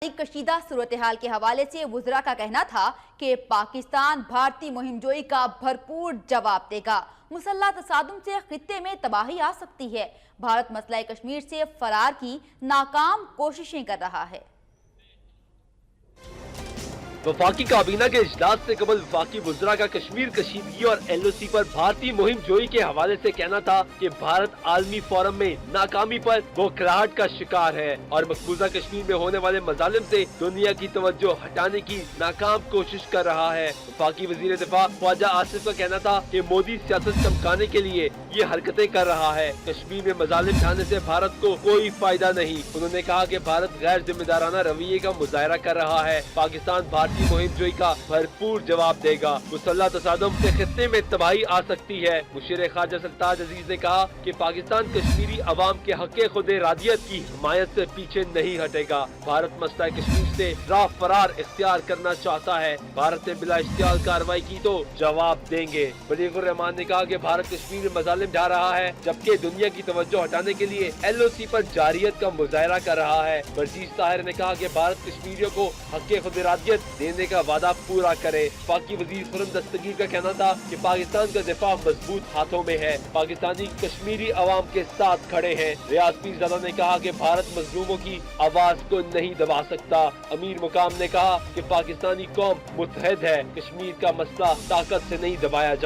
कशीदा सूरत-ए-हाल के हवाले से वुज़रा का कहना था कि पाकिस्तान भारतीय मुहिमजोई का भरपूर जवाब देगा। मुसल्लह तसादुम से खित्ते में तबाही आ सकती है। भारत मसला कश्मीर से फरार की नाकाम कोशिशें कर रहा है। वफाकी काबीना के इजलास से कबल वफाकी वुज़रा का कश्मीर कशीदगी और LOC पर भारतीय मुहिम जोई के हवाले से कहना था कि भारत आलमी फोरम में नाकामी पर बोखलाहट का शिकार है और मकबूजा कश्मीर में होने वाले मजालिम से दुनिया की तवज्जो हटाने की नाकाम कोशिश कर रहा है। वफाकी वजीर दिफा ख्वाजा आसिफ का कहना था कि मोदी सियासत चमकाने के लिए ये हरकतें कर रहा है। कश्मीर में मजालिम ढाने से भारत को कोई फायदा नहीं। उन्होंने कहा कि भारत गैर जिम्मेदाराना रवैये का मुजाहरा कर रहा है। पाकिस्तान भारतीय मुहिम जोई का भरपूर जवाब देगा। मुसल्लह तसादुम से खित्ते में तबाही आ सकती है। मुशीर ख्वाजा सरताज अजीज ने कहा कि पाकिस्तान कश्मीरी अवाम के हक़ खुद इरादियत की हिमायत से पीछे नहीं हटेगा। भारत मसला कश्मीर से राह फरार इख्तियार करना चाहता है। भारत ने बिला इख्तियार कार्रवाई की तो जवाब देंगे। बलीगुर रहमान ने कहा कि भारत कश्मीर में मजालिम ढा रहा है जबकि दुनिया की तवज्जो हटाने के लिए LOC पर जारियत का मुजाहरा कर रहा है। बरजीश ताहिर ने कहा कि भारत कश्मीरियों को हक़ खुद इरादियत देने का वादा पूरा करे। पाकी वजीर खुर्रम दस्तगीर का कहना था कि पाकिस्तान का दिफा मजबूत हाथों में है। पाकिस्तानी कश्मीरी अवाम के साथ खड़े हैं। रियाज पीरजादा ने कहा कि भारत मजलूमों की आवाज को नहीं दबा सकता। अमीर मुकाम ने कहा कि पाकिस्तानी कौम मुत्तहद है। कश्मीर का मसला ताकत से नहीं दबाया जा